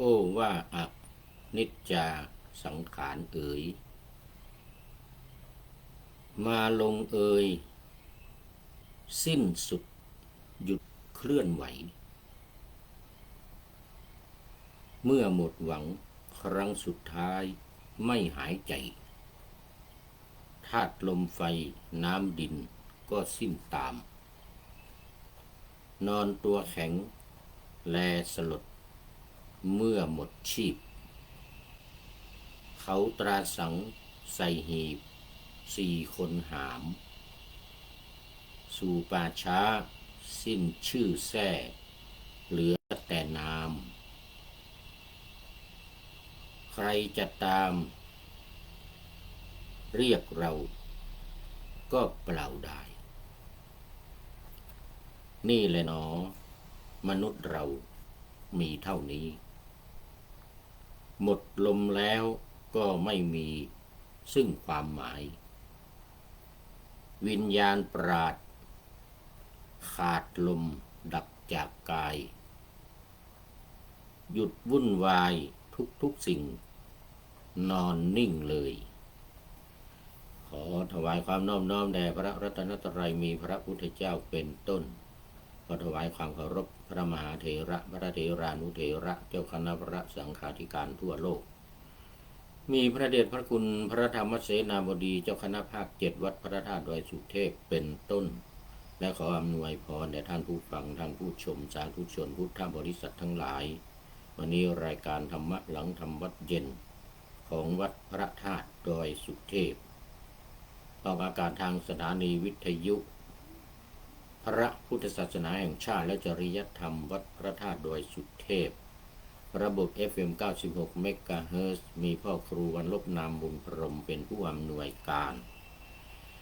โอ้ว่าอนิจจาสังขารเอ๋ยมาลงเอ่ยสิ้นสุดหยุดเคลื่อนไหวเมื่อหมดหวังครั้งสุดท้ายไม่หายใจธาตุลมไฟน้ำดินก็สิ้นตามนอนตัวแข็งแลสลดเมื่อหมดชีพเขาตราสังใส่หีบ4 คนหามสู่ป่าช้าสิ้นชื่อแท้เหลือแต่นามใครจะตามเรียกเราก็เปล่าได้นี่แหละหนอมนุษย์เรามีเท่านี้หมดลมแล้วก็ไม่มีซึ่งความหมายวิญญาณปราดขาดลมดับจากกายหยุดวุ่นวายทุกสิ่งนอนนิ่งเลยขอถวายความนอบน้อมแด่พระรัตนตรัยมีพระพุทธเจ้าเป็นต้นขอถวายความเคารพพระมหาเถระพระเถรานุเถระเจ้าคณะพระสังฆาธิการทั่วโลกมีพระเดชพระคุณพระธรรมเสนาบดีเจ้าคณะภาค7วัดพระธาตุดอยสุเทพเป็นต้นและขออำนวยพรแด่ท่านผู้ฟังท่านผู้ชมสาธุชนพุทธบริษัททั้งหลายวันนี้รายการธรรมะหลังธรรมวัดเย็นของวัดพระธาตุดอยสุเทพออกอากาศทางสถานีวิทยุพระพุทธศาสนาแห่งชาติและจริยธรรมวัดพระธาตุดอยสุเทพระบบ FM 96 เมกะเฮิรตซ์มีพ่อครูวันลบนามบุญพรหมเป็นผู้อำนวยการ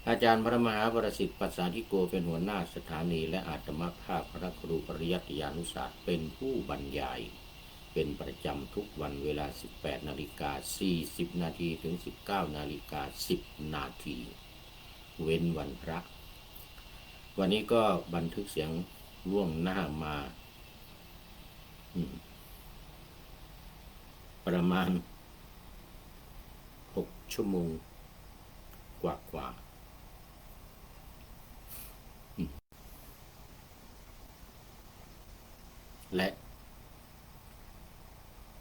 อาจารย์พระมหาประสิทธิ์ปัสสาธิโกเป็นหัวหน้าสถานีและอาตมาภาพพระครูปริยัติยานุศาสตร์เป็นผู้บรรยายเป็นประจำทุกวันเวลา 18:40 นาทีถึง 19:10 นาทีเว้นวันพระวันนี้ก็บันทึกเสียงล่วงหน้ามาประมาณ6 ชั่วโมงกว่าและ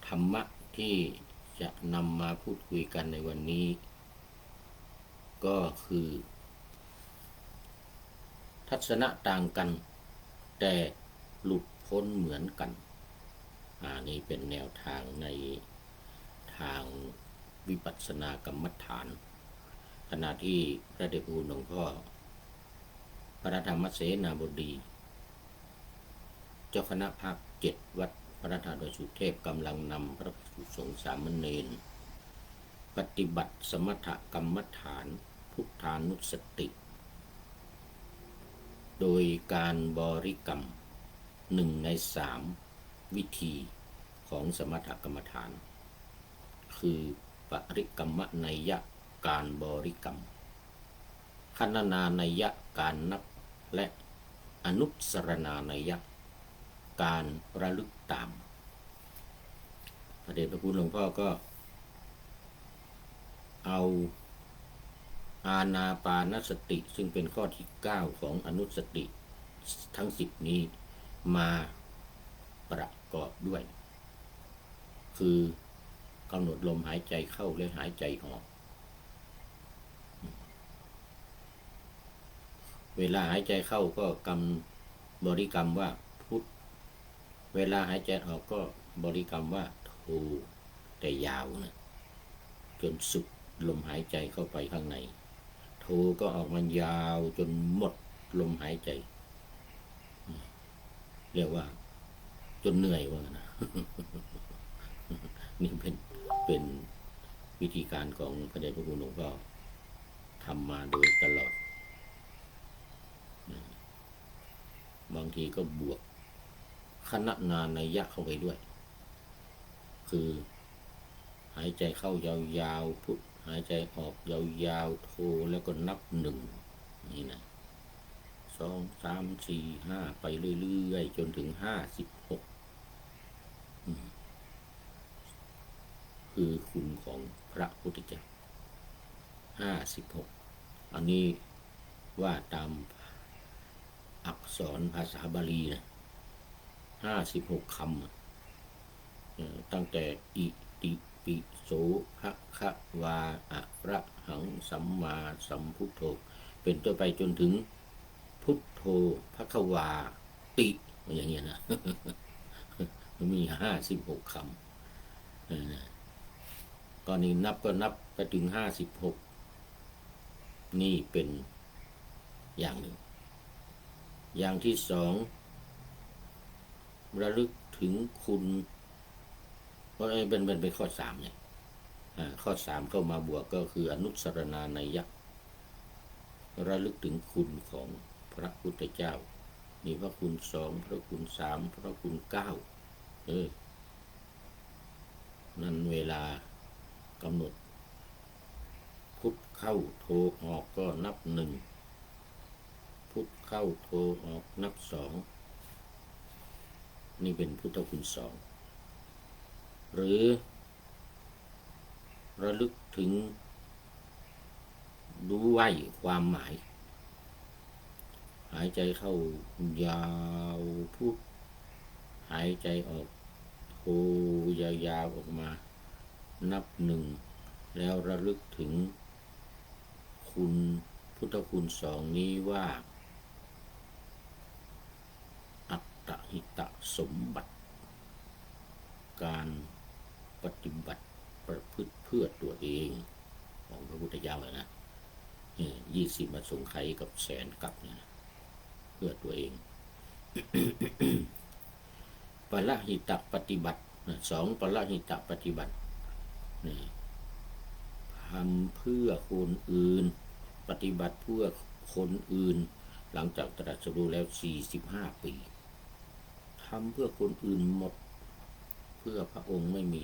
ธรรมะที่จะนำมาพูดคุยกันในวันนี้ก็คือทัศนะต่างกันแต่หลุดพ้นเหมือนกันนี่เป็นแนวทางในทางวิปัสสนากรรมฐานขณะที่พระเดชพระคุณหลวงพ่อพระธรรมเสนาบดีเจ้าคณะภาค7วัดพระธาตุดอยสุเทพกำลังนำพระภิกษุสงฆ์สามเณรปฏิบัติสมถกรรมฐานพุทธานุสติโดยการบริกรรม1 ใน 3วิธีของสมถกรรมฐานคือปริกรรมนัยยะการบริกรรมคณนานัยยะการนับและอนุสรณานัยยะการระลึกตามพระเดชพระคุณหลวงพ่อก็เอาอานาปานสติซึ่งเป็นข้อที่9ของอนุสติทั้ง10นี้มาประกอบด้วยคือกำหนดลมหายใจเข้าและหายใจออกเวลาหายใจเข้าก็บริกรรมว่าพุทธเวลาหายใจออกก็บริกรรมว่าโทแต่ยาวนะจนสุดลมหายใจเข้าไปข้างในโทก็ออกมายาวจนหมดลมหายใจเรียกว่าจนเหนื่อยว่านะ นี่เป็นวิธีการของพระเดชพระคุณหลวงพ่อทำมาโดยตลอดบางทีก็บวกคณนานัยยะเข้าไปด้วยคือหายใจเข้ายาวๆพุทหายใจออกยาวๆโทแล้วก็นับ1นี่นะ2 3 4 5ไปเรื่อยๆจนถึง56 คือคุณของพระพุทธเจ้า56อันนี้ว่าตามอักษรภาษาบาลีนะ56คำตั้งแต่อิติปิโสภะคะวาอะระหังสัมมาสัมพุทโธเป็นต้นไปจนถึงพุทโธภะคะวาติอย่างเงี้ยนะมันมี56คำตอนนี้นับก็นับไปถึง56นี่เป็นอย่างหนึ่งอย่างที่สองระลึกถึงคุณเพราะเป็นข้อสามไงข้อสามเข้ามาบวกก็คืออนุสรณานัยยะระลึกถึงคุณของพระพุทธเจ้ามีพระคุณ2พระคุณ3พระคุณ9นั่นเวลากำหนดพุทธเข้าโทออกก็นับ1พุทธเข้าโทออกนับ2นี่เป็นพุทธคุณ2หรือระลึกถึงรู้ไว้ความหมายหายใจเข้ายาวพุทหายใจออกโทยาวๆออกมานับ1แล้วระลึกถึงคุณพุทธคุณ2นี้ว่าอัตตหิตสมบัติการปฏิบัติประพฤติเพื่อตัวเองของพระพุทธเจ้าเลยนะ20มาสงไขกับแสนกับเนี่ยเพื่อตัวเองปรหิตปฏิบัติ2ปรหิตปฏิบัติทำเพื่อคนอื่นปฏิบัติเพื่อคนอื่นหลังจากตรัสรู้แล้ว45ปีทำเพื่อคนอื่นหมดเพื่อพระองค์ไม่มี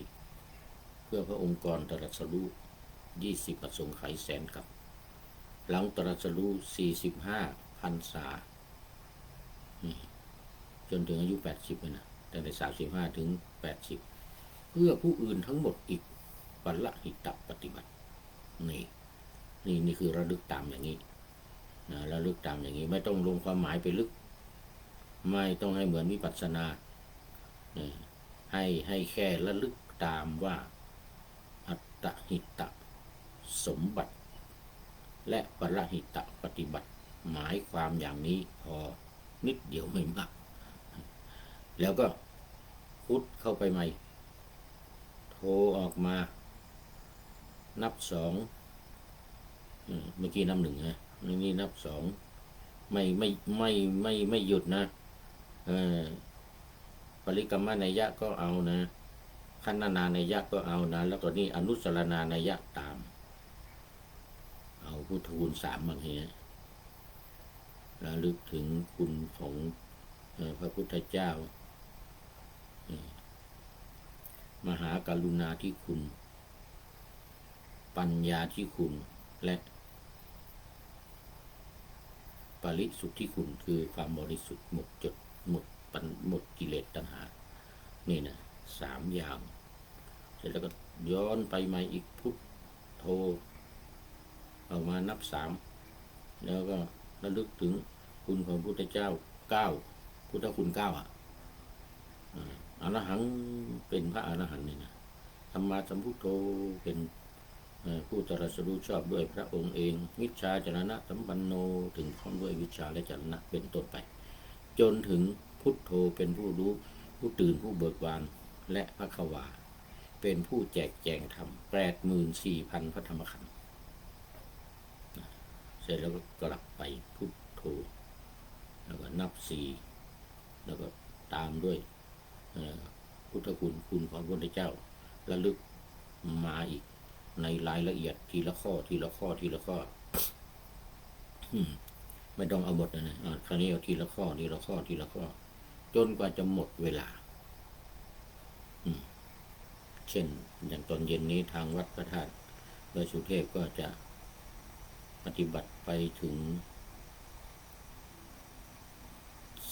เพื่อพระองค์ก่อนตรัสรู้20อสงไขยแสนกับหลังตรัสรู้45พรรษาจนถึงอายุ80เลยนะตั้งแต่35ถึง80เพื่อผู้อื่นทั้งหมดอีกปรหิตปฏิบัตินี่คือระลึกตามอย่างนี้นะระลึกตามอย่างนี้ไม่ต้องลงความหมายไปลึกไม่ต้องให้เหมือนวิปัสสนาให้แค่ระลึกตามว่าอัตตหิตสมบัติและปรหิตปฏิบัติหมายความอย่างนี้พอนิดเดียวไม่มากแล้วก็พุทเข้าไปใหม่โทออกมานับ2เมื่อกี้นับ1นะนี่นับ2ไม่หยุดนะปริกรรมนัยยะก็เอานะขันธนานัยยะก็เอานะแล้วก็นี่อนุสรณานัยยะตามเอาพุทธคุณ3บางทีระลึกถึงคุณของพระพุทธเจ้ามหากรุณาธิคุณปัญญาธิคุณและปริสุทธิคุณคือความบริสุทธิ์หมดกิเลสตัณหานี่นะ3อย่างเสร็จแล้วก็ย้อนไปใหม่อีกพุทโธเอามานับ3แล้วก็ระลึกถึงคุณของพระพุทธเจ้า9พุทธคุณ9อรหังเป็นพระอรหันต์นี่นะธรรมาสัมพุทโธเป็นผู้ตรัสรู้ชอบด้วยพระองค์เองวิชาจรณะสัมปันโนถึงพร้อมด้วยวิชาและจรณะเป็นต้นไปจนถึงพุทโธเป็นผู้รู้ผู้ตื่นผู้เบิกบานและภควาเป็นผู้แจกแจงธรรม84,000 พระธรรมขันธ์เสร็จแล้วก็กลับไปพุทโธแล้วก็นับ4แล้วก็ตามด้วยพุทธคุณของพระพุทธเจ้าระลึกมาอีกในรายละเอียดทีละข้อไม่ต้องเอาหมดนะคราวนี้เอาทีละข้อจนกว่าจะหมดเวลาเช่นอย่างตอนเย็นนี้ทางวัดพระธาตุดอยสุเทพก็จะปฏิบัติไปถึง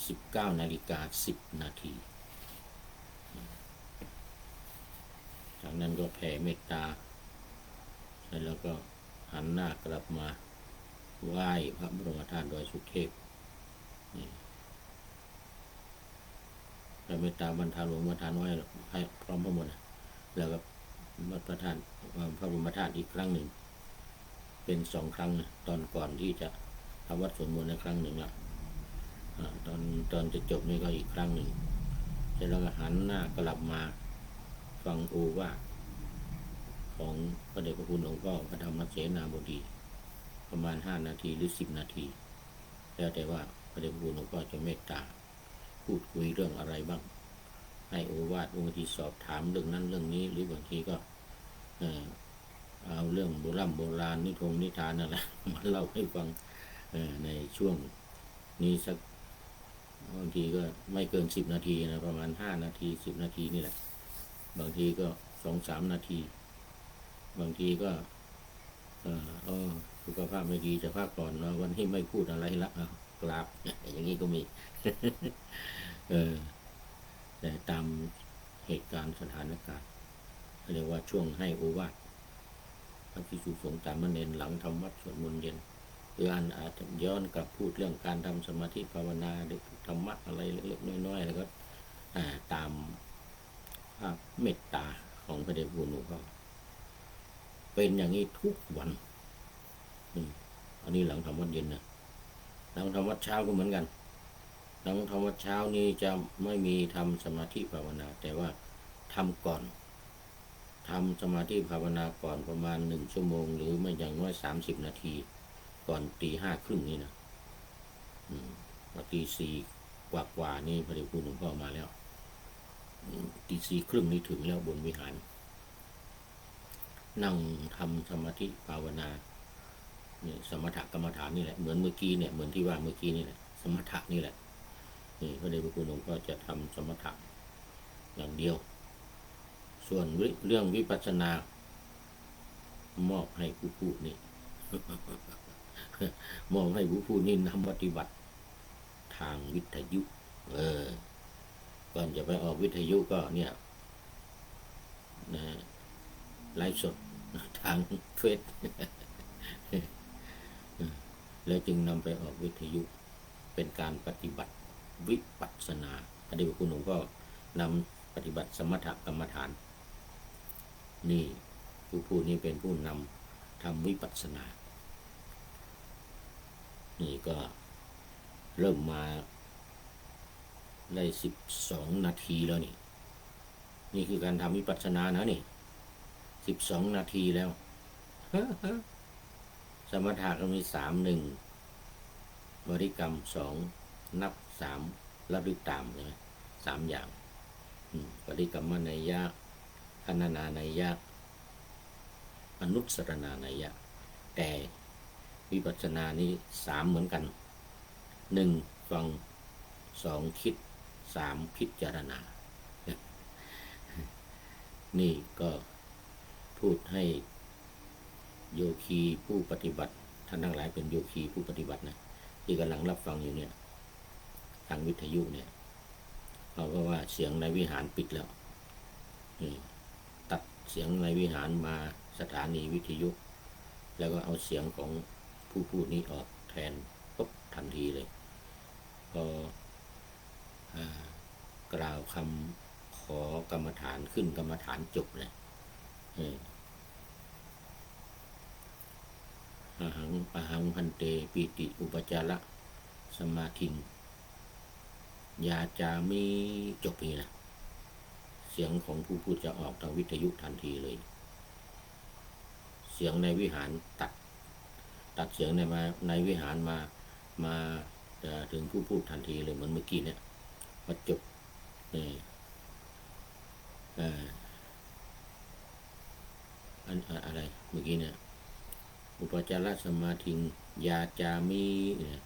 19:10 นาที จากนั้นก็แผ่เมตตาเสร็จแล้วก็หันหน้ากลับมาไหว้พระบรมธาตุดอยสุเทพแผ่เมตตาบรรทาหลวงบรรทาน้อยให้พร้อมทั้งหมดแล้วก็ประทานพระบรมธาตุอีกครั้งหนึ่งเป็น2 ครั้งตอนก่อนที่จะทำวัดสวดมนต์ในครั้งหนึ่งละตอนจะจบนี่ก็อีกครั้งหนึ่งเสร็จแล้วก็หันหน้ากลับมาฟังโอวาทของพระเดชพระคุณหลวงพ่อพระธรรมเสนาบดีประมาณ5 นาทีหรือ10 นาทีแล้วแต่ว่าพระเดชพระคุณหลวงพ่อจะเมตตาพูดคุยเรื่องอะไรบ้างให้โอวาทบางทีสอบถามเรื่องนั้นเรื่องนี้หรือบางทีก็เอาเรื่องโบราณนิทานอะไรมาเล่าให้ฟังในช่วงนี้สักบางทีก็ไม่เกิน10 นาทีนะประมาณ5 นาที10 นาทีนี่แหละบางทีก็2-3 นาทีบางทีก็สุขภาพไม่ดีจะพักผ่อนวันที่ไม่พูดอะไรละกราบอย่างนี้ก็มี แต่ตามเหตุการณ์สถานการณ์เรียกว่าช่วงให้โอวาทพระภิกษุสงฆ์สามเณรหลังทำวัดสวดมนต์เย็นหรืออาจจะย้อนกลับพูดเรื่องการทำสมาธิภาวนาหรือธรรมะอะไรเล็กๆน้อยๆแล้วก็ตามภาพเมตตาของพระเดชพระคุณหลวงพ่อเป็นอย่างนี้ทุกวันอันนี้หลังทำวัดเย็นนะหลังทำวัดเช้าก็เหมือนกันหลังทำวัดเช้านี้จะไม่มีทำสมาธิภาวนาแต่ว่าทำก่อนทำสมาธิภาวนาก่อนประมาณ1 ชั่วโมงหรือไม่อย่างน้อย30 นาทีก่อนตี 5:30นี่นะตี 4 กว่านี่พระเดชพระคุณหลวงพ่อมาแล้วตี 4:30นี่ถึงแล้วบนวิหารนั่งทำสมาธิภาวนาเนี่ยสมถกรรมฐานนี่แหละเหมือนเมื่อกี้เนี่ยเหมือนที่ว่าเมื่อกี้นี่แหละสมถะนี่แหละนี่พระเดชพระคุณหลวงพ่อจะทำสมถะอย่างเดียวส่วนเรื่องวิปัสสนามอบให้ผู้พูดนี่ มอบให้ผู้พูดนี่นำปฏิบัติทางวิทยุก่อนจะไปออกวิทยุก็เนี่ยนะไลฟ์สดทางเฟซ แล้วจึงนำไปออกวิทยุเป็นการปฏิบัติวิปัสสนาพระเดชพระคุณหลวงพ่อนำปฏิบัติสมถกรรมฐานนี่ผู้พูดนี้เป็นผู้นำทำวิปัสสนานี่ก็เริ่มมาได้12 นาทีแล้วนี่คือการทำวิปัสสนานะนี่12 นาทีแล้ว สมถะก็มี1บริกรรม2นับ3ระลึกตามใช่ไหม3 อย่างบริกรรมนัยยะคณนานัยยะอนุสรณานัยยะแต่วิปัสสนานี้3เหมือนกัน1ฟัง2คิด3พิจารณานี่ก็พูดให้โยคีผู้ปฏิบัติท่านทั้งหลายเป็นโยคีผู้ปฏิบัตินะที่กำลังรับฟังอยู่เนี่ยทางวิทยุเนี่ยเขาก็ว่าเสียงในวิหารปิดแล้วตัดเสียงในวิหารมาสถานีวิทยุแล้วก็เอาเสียงของผู้พูดนี้ออกแทนปุ๊บทันทีเลยพอกล่าวคำขอกรรมฐานขึ้นกรรมฐานจบเลยอหังพันเตปีติอุปจาระสมาธิงยาจามิจบนี่นะเสียงของผู้พูดจะออกทางวิทยุทันทีเลยเสียงในวิหารตัดเสียงในวิหารมาถึงผู้พูดทันทีเลยเหมือนเมื่อกี้เนี่ยพอจบอะไรเมื่อกี้เนี่ยอุปจารสมาธิยาจามิเนี่ย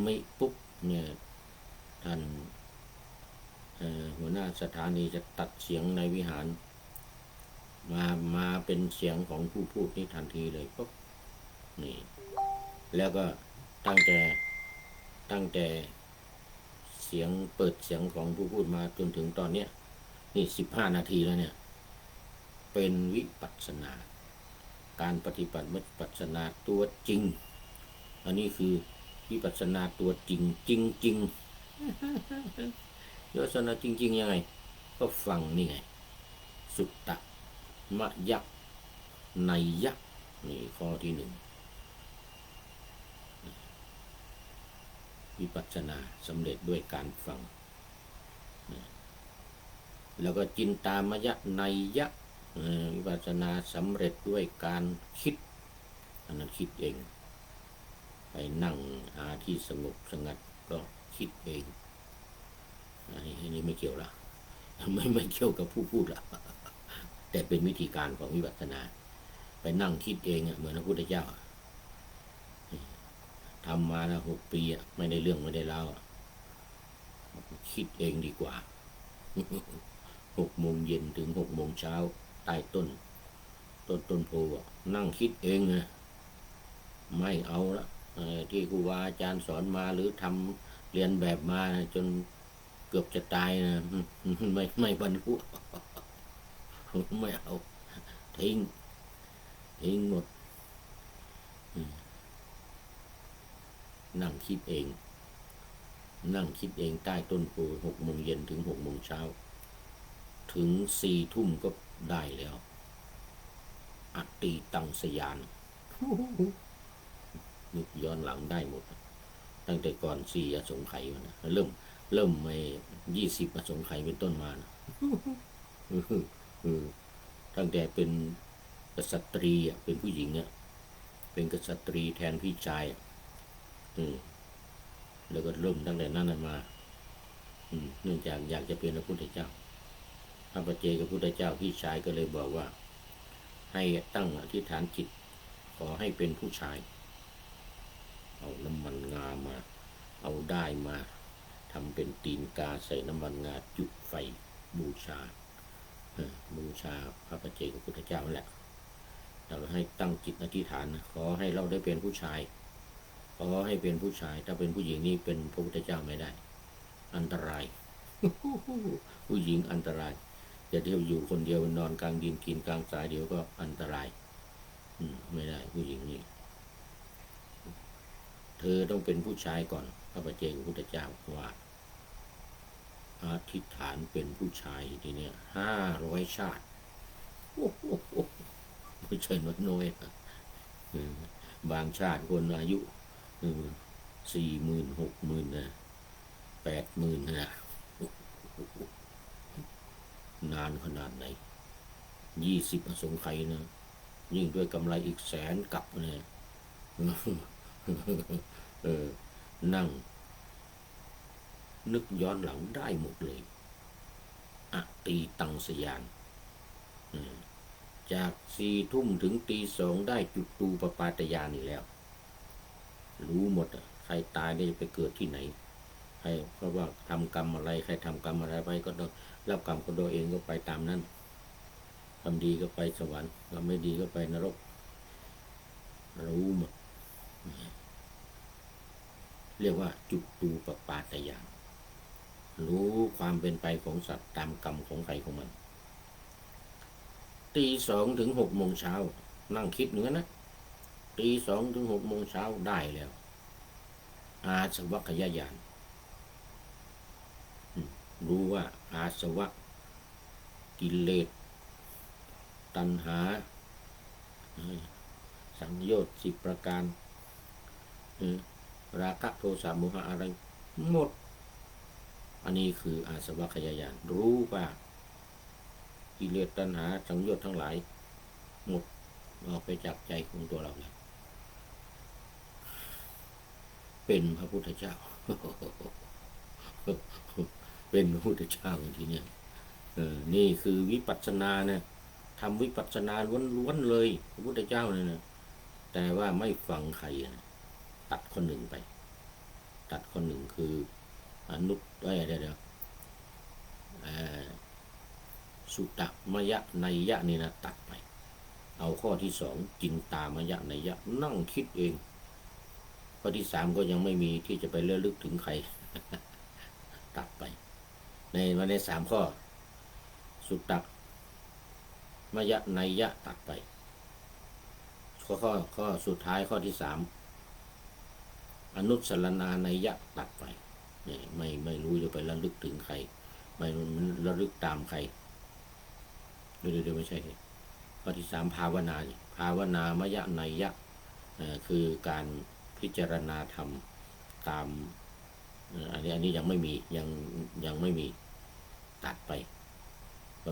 ไม่ปุ๊บเนี่ยท่านหัวหน้าสถานีจะตัดเสียงในวิหารมาเป็นเสียงของผู้พูดนี่ทันทีเลยปุ๊บนี่แล้วก็ตั้งแต่เสียงเปิดเสียงของผู้พูดมาจนถึงตอนเนี้ยนี่15 นาทีแล้วเนี่ย เป็นวิปัสสนาการปฏิบัติวิปัสสนาตัวจริงอันนี้คือวิปัสสนาตัวจริงจริงๆวิปัสสนาจริงๆยังไงก็ฟังนี่ไงสุตตะมะยักไนยักนี่ข้อที่หนึ่งวิปัสสนาสำเร็จด้วยการฟังแล้วก็จินตามยะไนยะวิปัสสนาสำเร็จด้วยการคิดอันนั้นคิดเองไปนั่งหาที่สงบสงัดก็คิดเองอันนี้ไม่เกี่ยวละไม่เกี่ยวกับผู้พูดละแต่เป็นวิธีการของวิปัสสนาไปนั่งคิดเองเหมือนพระพุทธเจ้าทำมาแล้ว6 ปีไม่ได้เรื่องไม่ได้เล่าคิดเองดีกว่า6 โมงเย็นถึง6 โมงเช้าใต้ต้นโพนั่งคิดเองนะไม่เอาละที่ครูบาอาจารย์สอนมาหรือทำเรียนแบบมาจนเกือบจะตายนะไม่บรรลุไม่เอาทิ้งหมดนั่งคิดเองใต้ต้นโพ6 โมงเย็นถึง6 โมงเช้าถึง4 ทุ่มก็ได้แล้วอติตังสยานนึกย้อนหลังได้หมดตั้งแต่ก่อน4 อสงไขยนะเริ่มไม่20 อสงไขยเป็นต้นมานะตั้งแต่เป็นกษัตรีเป็นผู้หญิงเป็นกษัตรีแทนพี่ชายแล้วก็เริ่มตั้งแต่นั้นมาเนื่องจากอยากจะเป็นพระพุทธเจ้าพระปัจเจกพุทธเจ้าพี่ชายก็เลยบอกว่าให้ตั้งอธิษฐานจิตขอให้เป็นผู้ชายเอาน้ำมันงามาเอาได้มาทำเป็นตีนกาใส่น้ำมันงาจุดไฟบูชาพระปัจเจกพุทธเจ้านั่นแหละเราให้ตั้งจิตอธิษฐานขอให้เราได้เป็นผู้ชายขอให้เป็นผู้ชายถ้าเป็นผู้หญิงนี่เป็นพระพุทธเจ้าไม่ได้อันตรายผู้หญิงอันตรายจะเที่ยวอยู่คนเดียวนอนกลางดินกินกลางทรายเดี๋ยวก็อันตรายไม่ได้ผู้หญิงนี่เธอต้องเป็นผู้ชายก่อนพระปัจเจกพุทธเจ้าว่าอธิษฐานเป็นผู้ชายทีเนี้ย500 ชาติไม่ใช่น้อยนะบางชาติคนอายุ40,000 60,000นะ80,000นะนานขนาดไหน20 อสงไขยนะยิ่งด้วยกำไรอีก100,000 กับเนี่ยนั่งนึกย้อนหลังได้หมดเลยอติตังสยานจาก4 ทุ่มถึงตี 2ได้จุตูปปาตญาณอีกแล้วรู้หมดใครตายได้ไปเกิดที่ไหนใครเพราะว่าทำกรรมอะไรใครทำกรรมอะไรไปก็ต้องรับกรรมของตัวเองก็ไปตามนั้นทำดีก็ไปสวรรค์ทำไม่ดีก็ไปนรกรู้หมดเรียกว่าจุตูปปาตญาณรู้ความเป็นไปของสัตว์ตามกรรมของใครของมันตี 2ถึง 6 โมงเช้านั่งคิดเหมือนนะตี 2ถึง 6 โมงเช้าได้แล้วอาสวัคยญาณรู้ว่าอาสวะกิเลสตัณหาสังโยชน์10 ประการราคะโทสะโมหะอะไรหมดอันนี้คืออาสวัคยญาณรู้ว่ากิเลสตัณหาสังโยชน์ทั้งหลายหมดออกไปจากใจของตัวเราแล้วเป็นพระพุทธเจ้า เป็นพระพุทธเจ้าทีเนี้ยนี่คือวิปัสสนานะทำวิปัสสนาล้วนๆเลยพระพุทธเจ้าเนี่ยนะแต่ว่าไม่ฟังใครนะตัดข้อ 1ไปตัดข้อ 1คืออนุตเดี๋ยวสุตตมยะไนยะนี่นะตัดไปเอาข้อที่ 2จินตามยะไนยะนั่งคิดเองข้อที่ 3ก็ยังไม่มีที่จะไปเลื่อนลึกถึงใคร ตัดไปใน3 ข้อสุตต มยะนัยยะตัดไปข้อสุดท้ายข้อที่สามอนุสรณานัยยะตัดไปไม่รู้จะไประลึกถึงใครไม่ระลึกตามใครเดี๋ยวไม่ใช่ข้อที่สามภาวนาภาวนามยะนัยยะคือการพิจารณาธรรมตามอันนี้ยังไม่มียังไม่มีตัดไป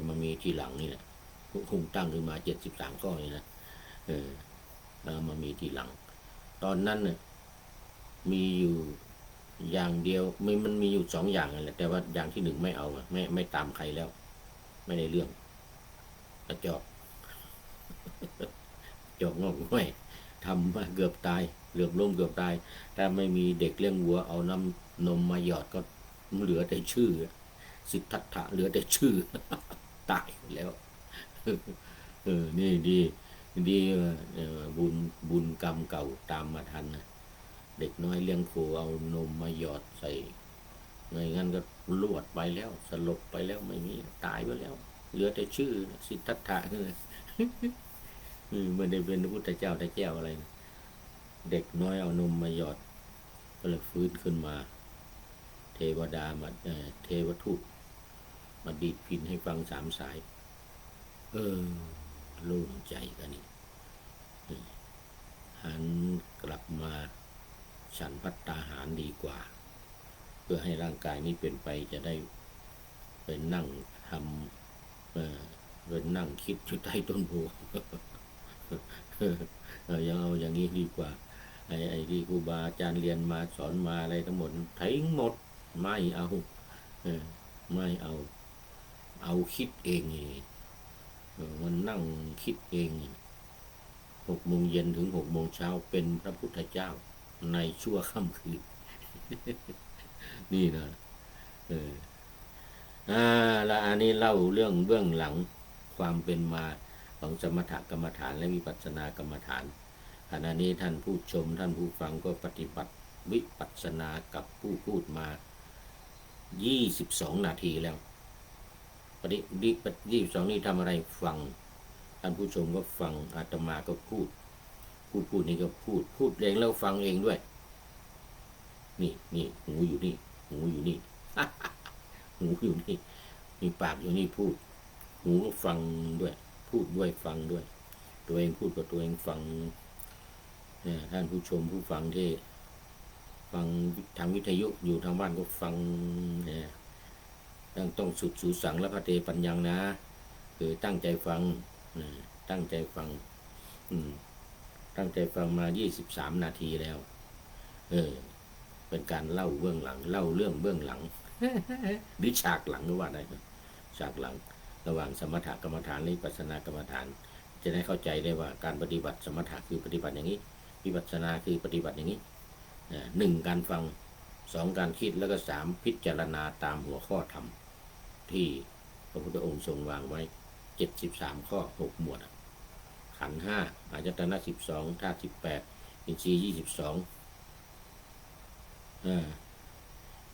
มันมีทีหลังนี่แหละคงตั้งขึ้นมา73ข้อนี่นะแล้วมามีทีหลังตอนนั้นเนี่ยมีอยู่อย่างเดียวมันมีอยู่2อย่างนั่นแหละแต่ว่าอย่างที่1ไม่เอาไม่ตามใครแล้วไม่ได้เรื่องกระจอกจอกงอกง่อยทำมาเกือบตายเหลือบล้มเกือบตายถ้าไม่มีเด็กเลี้ยงวัวเอาน้ำนมมาหยอดก็เหลือแต่ชื่อสิทธัตถะเหลือแต่ชื่อตายแล้วนี่ดีบุญกรรมเก่าตามมาทันนะเด็กน้อยเลี้ยงโคเอานมมาหยอดใส่ไม่งั้นก็ลวดไปแล้วสลบไปแล้วไม่มีตายไปแล้วเหลือแต่ชื่อสิทธัตถะนี่ไม่ได้เป็นพระพุทธเจ้าแต่แก้วอะไรนะเด็กน้อยเอานมมาหยอดก็เลยฟื้นขึ้นมาเทวดามาเทวทูตมาดีดพิณให้ฟัง3 สายโล่งใจกันนี่หันกลับมาฉันภัตตาหารดีกว่าเพื่อให้ร่างกายนี้เป็นไปจะได้ไปนั่งทำไปนั่งคิดอยู่ใต้ต้นโพยังเอาอย่างนี้ดีกว่าไอ้ที่ครูบาอาจารย์เรียนมาสอนมาอะไรทั้งหมดทิ้งหมดไม่เอาไม่เอาคิดเองมันนั่งคิดเอง6 โมงเย็นถึง6 โมงเช้าเป็นพระพุทธเจ้าในชั่วค่ำคืนนี่นะแล้วอันนี้เล่าเรื่องเบื้องหลังความเป็นมาของสมถกรรมฐานและวิปัสสนากรรมฐานขณะนี้ท่านผู้ชมท่านผู้ฟังก็ปฏิบัติวิปัสสนากับผู้พูดมา22 นาทีแล้ว22นี่ทำอะไรฟังท่านผู้ชมก็ฟังอาตมาก็พูดนี่ก็พูดเองแล้วฟังเองด้วยนี่หูอยู่นี่หูอยู่นี่ หูอยู่นี่มีปากอยู่นี่พูดหูก็ฟังด้วยพูดด้วยฟังด้วยตัวเองพูดกับตัวเองฟังท่านผู้ชมผู้ฟังที่ฟังทางวิทยุอยู่ทางบ้านก็ฟังต้องสุดสูสังและพระเตปัญญังนะคือตั้งใจฟังตั้งใจฟังมา23 นาทีแล้วเป็นการเล่าเบื้องหลังเล่าเรื่องเบื้องหลังหรือฉากหลังหรือว่าอะไรฉากหลังระหว่างสมถกรรมฐานและวิปัสสนากรรมฐานจะได้เข้าใจได้ว่าการปฏิบัติสมถะคือปฏิบัติอย่างนี้วิปัสสนาคือปฏิบัติอย่างนี้1การฟัง2การคิดแล้วก็3พิจารณาตามหัวข้อธรรมที่พระพุทธองค์ทรงวางไว้73 ข้อ6 หมวดขันธ์5อายตนะ12ธาตุ18อินทรีย์22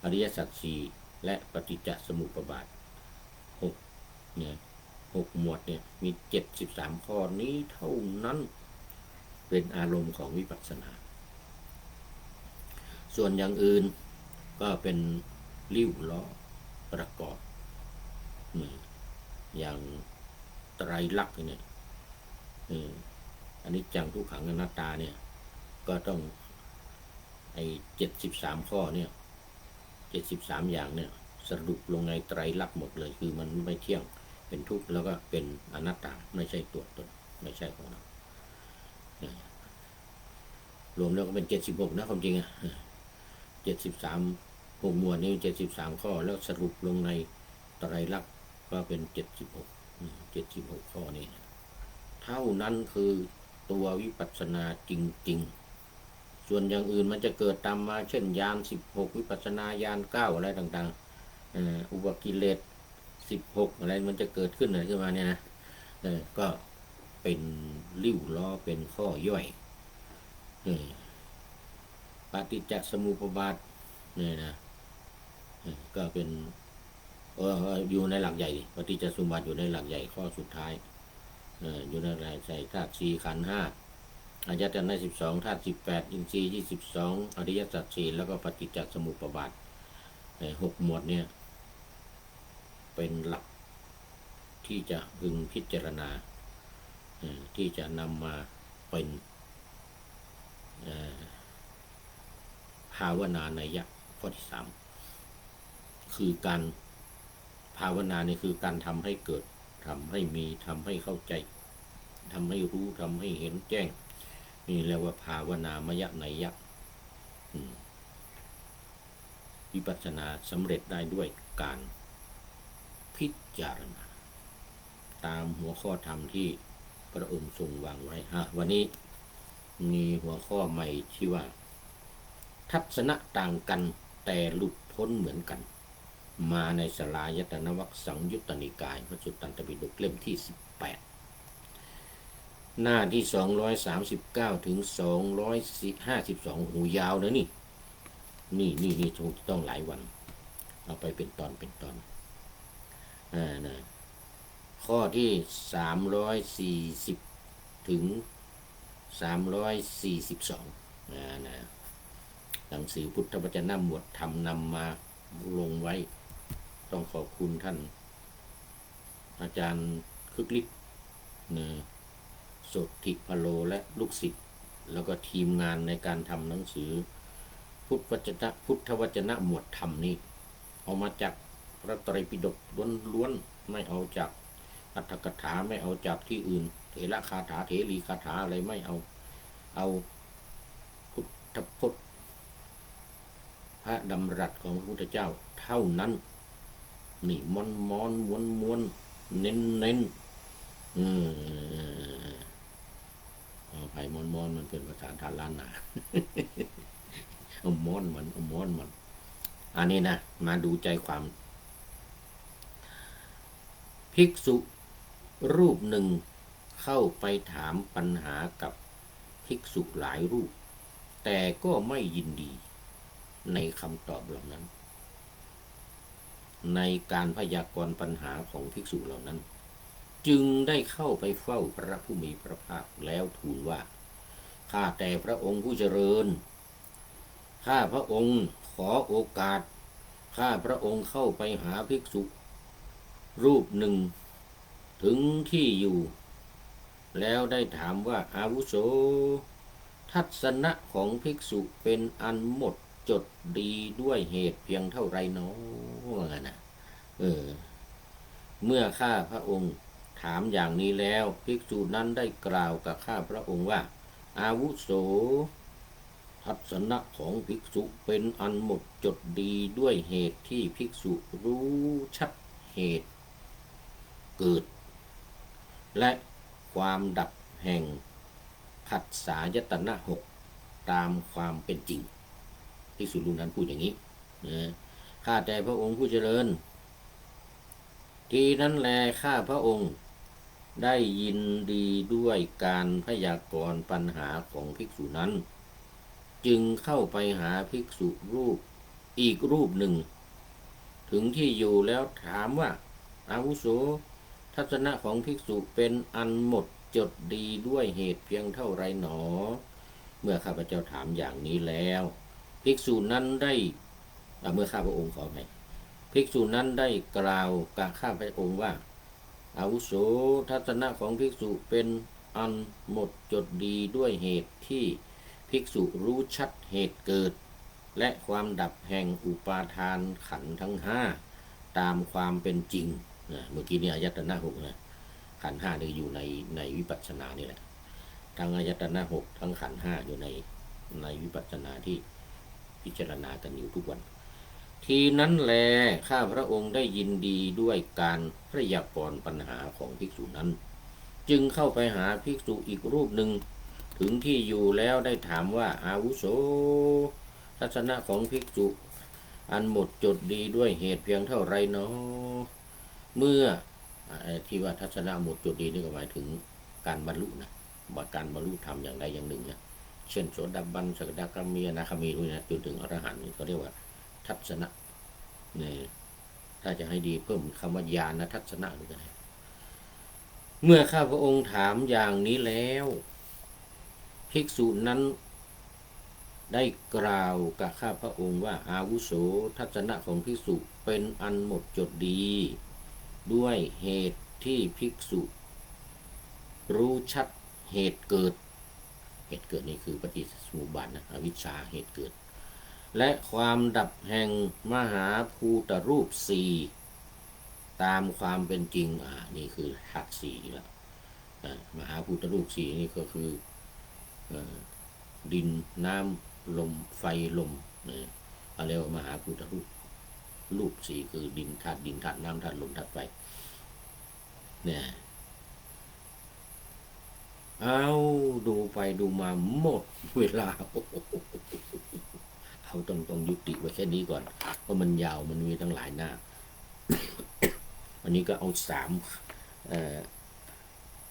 อริยสัจ4และปฏิจจสมุปบาท6เนี่ย6 หมวดเนี่ยมี73 ข้อนี้เท่านั้นเป็นอารมณ์ของวิปัสสนาส่วนอย่างอื่นก็เป็นริ้วล้อประกอบอย่างไตรลักษณ์เนี่ยอันนี้จังทุกขังอนัตตาเนี่ยก็ต้องไอ้73 ข้อเนี่ย73 อย่างเนี่ยสรุปลงในไตรลักษณ์หมดเลยคือมันไม่เที่ยงเป็นทุกข์แล้วก็เป็นอนัตตาไม่ใช่ตัวตนไม่ใช่ของเรารวมแล้วก็เป็น76นะความจริง73 6 หมวดนี้73 ข้อแล้วสรุปลงในไตรลักษณ์ก็เป็น76 ข้อนี้เท่านั้นคือตัววิปัสสนาจริงๆส่วนอย่างอื่นมันจะเกิดตามมาเช่นญาณ16วิปัสสนาญาณ9อะไรต่างๆอุปกิเลส16อะไรมันจะเกิดขึ้นอะไรขึ้นมาเนี่ยนะก็เป็นริ้วล้อเป็นข้อย่อยปฏิจจสมุปบาทเนี่ยนะก็เป็นอยู่ในหลักใหญ่ปฏิจจสมุปบาทอยู่ในหลักใหญ่ข้อสุดท้าย อยู่ในรายใส่ธาตุสี่ขันธ์ห้าอายตนะ12ธาตุ18อินทรีย์22อริยสัจ4แล้วก็ปฏิจจสมุปบาท6หมวดเนี่ยเป็นหลักที่จะพึงพิจารณาที่จะนำมาเป็นภาวนานัยยะข้อที่3คือการภาวนานี่คือการทำให้เกิดทำให้มีทำให้เข้าใจทำให้รู้ทำให้เห็นแจ้งนี่เรียกว่าภาวนามยนัยยะวิปัสสนาสำเร็จได้ด้วยการพิจารณาตามหัวข้อธรรมที่พระองค์ทรงวางไว้วันนี้มีหัวข้อใหม่ที่ว่าทัศนะต่างกันแต่หลุดพ้นเหมือนกันมาในสลายตนะวรรคสังยุตตนิกายพระสุตตันตปิฎกเล่มที่18หน้าที่239ถึง252หูยาวนะนี่ต้องหลายวันเอาไปเป็นตอนนะข้อที่340ถึง342นะหนังสือพุทธวจนะหมวดธรรมนำมาลงไว้ต้องขอบคุณท่านอาจารย์คึกฤทธิ์สดทิพโลและลูกศิษย์แล้วก็ทีมงานในการทำหนังสือพุทธวจนะหมวดธรรมนี้เอามาจากพระไตรปิฎกล้วนๆไม่เอาจากอรรถกถาไม่เอาจากที่อื่นเถระคาถาเถรีคาถาอะไรไม่เอาพุทธพจน์พระดำรัสของพระพุทธเจ้าเท่านั้นนี่ม้วนเน้นเอาไผ่ม้อนมันเป็นภาษาทานล้านนาเอาม้อนมันอันนี้นะมาดูใจความภิกษุรูปหนึ่งเข้าไปถามปัญหากับภิกษุหลายรูปแต่ก็ไม่ยินดีในคำตอบเหล่านั้นในการพยากรณ์ปัญหาของภิกษุเหล่านั้นจึงได้เข้าไปเฝ้าพระผู้มีพระภาคแล้วทูลว่าข้าแต่พระองค์ผู้เจริญข้าพระองค์ขอโอกาสข้าพระองค์เข้าไปหาภิกษุรูปหนึ่งถึงที่อยู่แล้วได้ถามว่าอาวุโสทัศนะของภิกษุเป็นอันหมดจดดีด้วยเหตุเพียงเท่าไรเนาะนะเมื่อข้าพระองค์ถามอย่างนี้แล้วภิกษุนั้นได้กล่าวกับข้าพระองค์ว่าอาวุโสทัศนะของภิกษุเป็นอันหมดจดดีด้วยเหตุที่ภิกษุรู้ชัดเหตุเกิดและความดับแห่งผัสสะยตนะ6ตามความเป็นจริงภิกษุรูปนั้นพูดอย่างนี้ข้าแต่พระองค์ผู้เจริญทีนั้นแลข้าพระองค์ได้ยินดีด้วยการพยากรณ์ปัญหาของภิกษุนั้นจึงเข้าไปหาภิกษุรูปอีกรูปหนึ่งถึงที่อยู่แล้วถามว่าอาวุโสทัศนะของภิกษุเป็นอันหมดจดดีด้วยเหตุเพียงเท่าไรหนอเมื่อข้าพเจ้าถามอย่างนี้แล้วภิกษุนั้นได้เมื่อข้าพระองค์ขอไปภิกษุนั้นได้กล่าวกับข้าพระองค์ว่าอาวุโสทัศนะของภิกษุเป็นอันหมดจดดีด้วยเหตุที่ภิกษุรู้ชัดเหตุเกิดและความดับแห่งอุปาทานขันธ์ทั้ง5ตามความเป็นจริงเมื่อกี้นี่อายตนะ6นะขันธ์5นี่อยู่ในวิปัสสนานี่แหละทั้งอายตนะ6ทั้งขันธ์5อยู่ในวิปัสสนาที่พิจารณากันอยู่ทุกวันทีนั้นแลข้าพระองค์ได้ยินดีด้วยการพยากรณ์ปัญหาของภิกษุนั้นจึงเข้าไปหาภิกษุอีกรูปหนึ่งถึงที่อยู่แล้วได้ถามว่าอาวุโสทัศนะของภิกษุอันหมดจดดีด้วยเหตุเพียงเท่าไรเนาะเมื่อที่ว่าทัศนะหมดจดดีนี่ก็หมายถึงการบรรลุนะการบรรลุธรรมอย่างใดอย่างหนึ่งนะเช่นโสดาบันสกทาคามีอนาคามีด้วยนะจนถึงอรหันต์นี่เขาเรียกว่าทัศนะเนี่ยถ้าจะให้ดีเพิ่มคำว่าญาณทัศนะด้วยกัน เมื่อข้าพระองค์ถามอย่างนี้แล้วภิกษุนั้นได้กล่าวกับข้าพระองค์ว่าอาวุโสทัศนะของภิกษุเป็นอันหมดจดดีด้วยเหตุที่ภิกษุรู้ชัดเหตุเกิดนี่คือปฏิสมุปบาทนะอวิชชาเหตุเกิดและความดับแห่งมหาภูตรูปสี่ตามความเป็นจริงนี่คือหักสี่แล้วมหาภูตรูปสี่นี่ก็คือดินน้ำลมไฟลมเรียกว่ามหาภูตรูปสี่คือดินธาตุดินธาตุน้ำธาตุลมธาตุไฟเนี่ยเอาดูไปดูมาหมดเวลาเอาต้องยุติไว้แค่นี้ก่อนเพราะมันยาวมันมีตั้งหลายหน้าวันนี้ก็เอา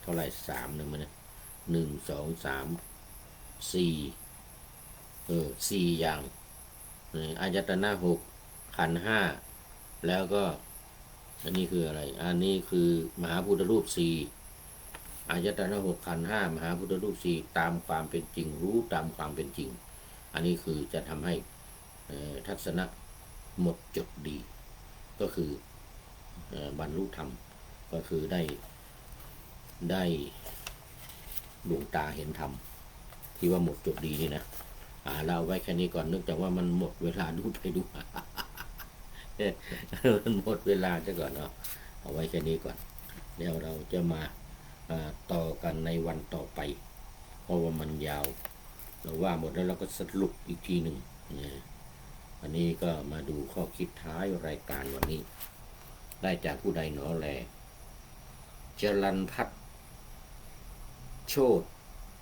เท่าไหร่3นึงมัน1 2 3 4 อย่างอายตนะ6ขันธ์5แล้วก็อันนี้คืออะไรอันนี้คือมหาพุทธรูป4อายตนะ6ขันธ์5มหาพุทธรูป4ตามความเป็นจริงรู้ตามความเป็นจริงอันนี้คือจะทำให้ทัศนะหมดจดดีก็คือบรรลุธรรมก็คือได้ดวงตาเห็นธรรมที่ว่าหมดจดดีนี่นะเราเอาไว้แค่นี้ก่อนนึกจากว่ามันหมดเวลาดูไปดูมามันหมดเวลาซะก่อนเนาะเอาไว้แค่นี้ก่อนเดี๋ยวเราจะมาต่อกันในวันต่อไปเพราะว่ามันยาวเราว่าหมดแล้วเราก็สรุปอีกทีหนึ่งวันนี้ก็มาดูข้อคิดท้ายรายการวันนี้ได้จากผู้ใดหนอแลจรัญพัฒน์โชติ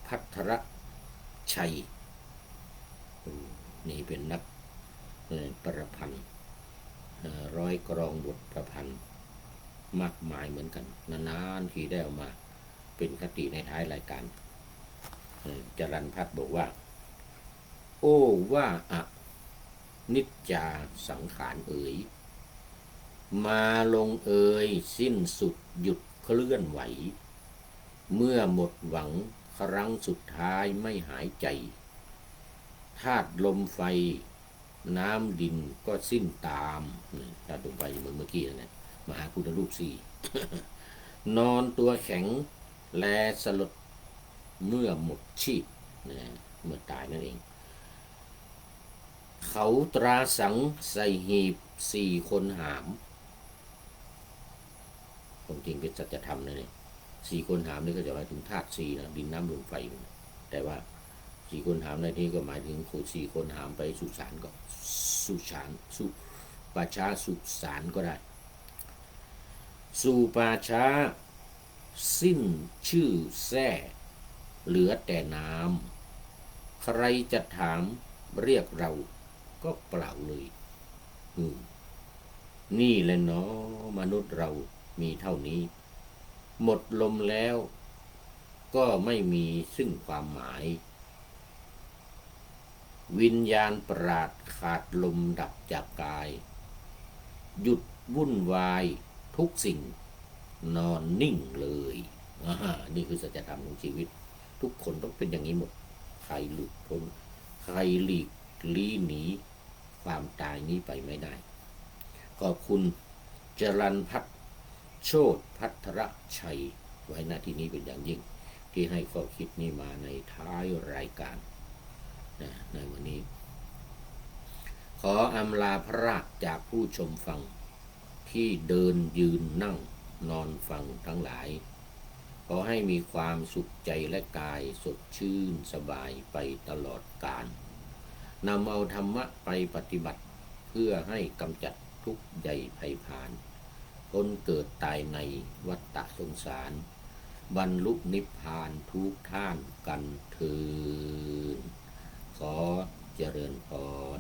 ภัทรชัยนี่เป็นนักประพันธ์ร้อยกรองบทประพันธ์มากมายเหมือนกันนานๆทีได้ออกมาเป็นคติในท้ายรายการจรัญพัฒน์บอกว่าโอ้ว่านิจจาสังขารเอ๋ยมาลงเอ่ยสิ้นสุดหยุดเคลื่อนไหวเมื่อหมดหวังครั้งสุดท้ายไม่หายใจธาตุลมไฟน้ำดินก็สิ้นตามธาตุลมไฟเหมือนเมื่อกี้นะมหาพุทธรูปสี่ นอนตัวแข็งแลสลดเมื่อหมดชีพเมื่อตายนั่นเองเขาตราสังใส่หีบ4 คนหามผมจริงเป็นสัจธรรมนะเนี่ย4 คนหามนี่ก็จะหมายถึงธาตุ4นะดินน้ำลมไฟแต่ว่า4 คนหามในที่ก็หมายถึง4 คนหามไปสุสานก็สุป่าช้าสุสานก็ได้สู่ป่าช้าสิ้นชื่อแท้เหลือแต่น้ำใครจะถามเรียกเราก็เปล่าเลยนี่แหละเนาะมนุษย์เรามีเท่านี้หมดลมแล้วก็ไม่มีซึ่งความหมายวิญญาณปราดขาดลมดับจากกายหยุดวุ่นวายทุกสิ่งนอนนิ่งเลยนี่คือสัจธรรมของชีวิตทุกคนต้องเป็นอย่างนี้หมดใครหลุดพ้นใครหลีกลี่หนีความตายนี้ไปไม่ได้ขอบคุณจรัญพัฒน์โชติภัทรชัยไว้หน้าที่นี้เป็นอย่างยิ่งที่ให้ข้อคิดนี้มาในท้ายรายการในวันนี้ขออำลาพระราชจากผู้ชมฟังที่เดินยืนนั่งนอนฟังทั้งหลายขอให้มีความสุขใจและกายสดชื่นสบายไปตลอดกาลนำเอาธรรมะไปปฏิบัติเพื่อให้กำจัดทุกข์ใหญ่ภัยพานพ้นเกิดตายในวัฏสงสารบรรลุนิพพานทุกท่านกันเถิดขอเจริญพร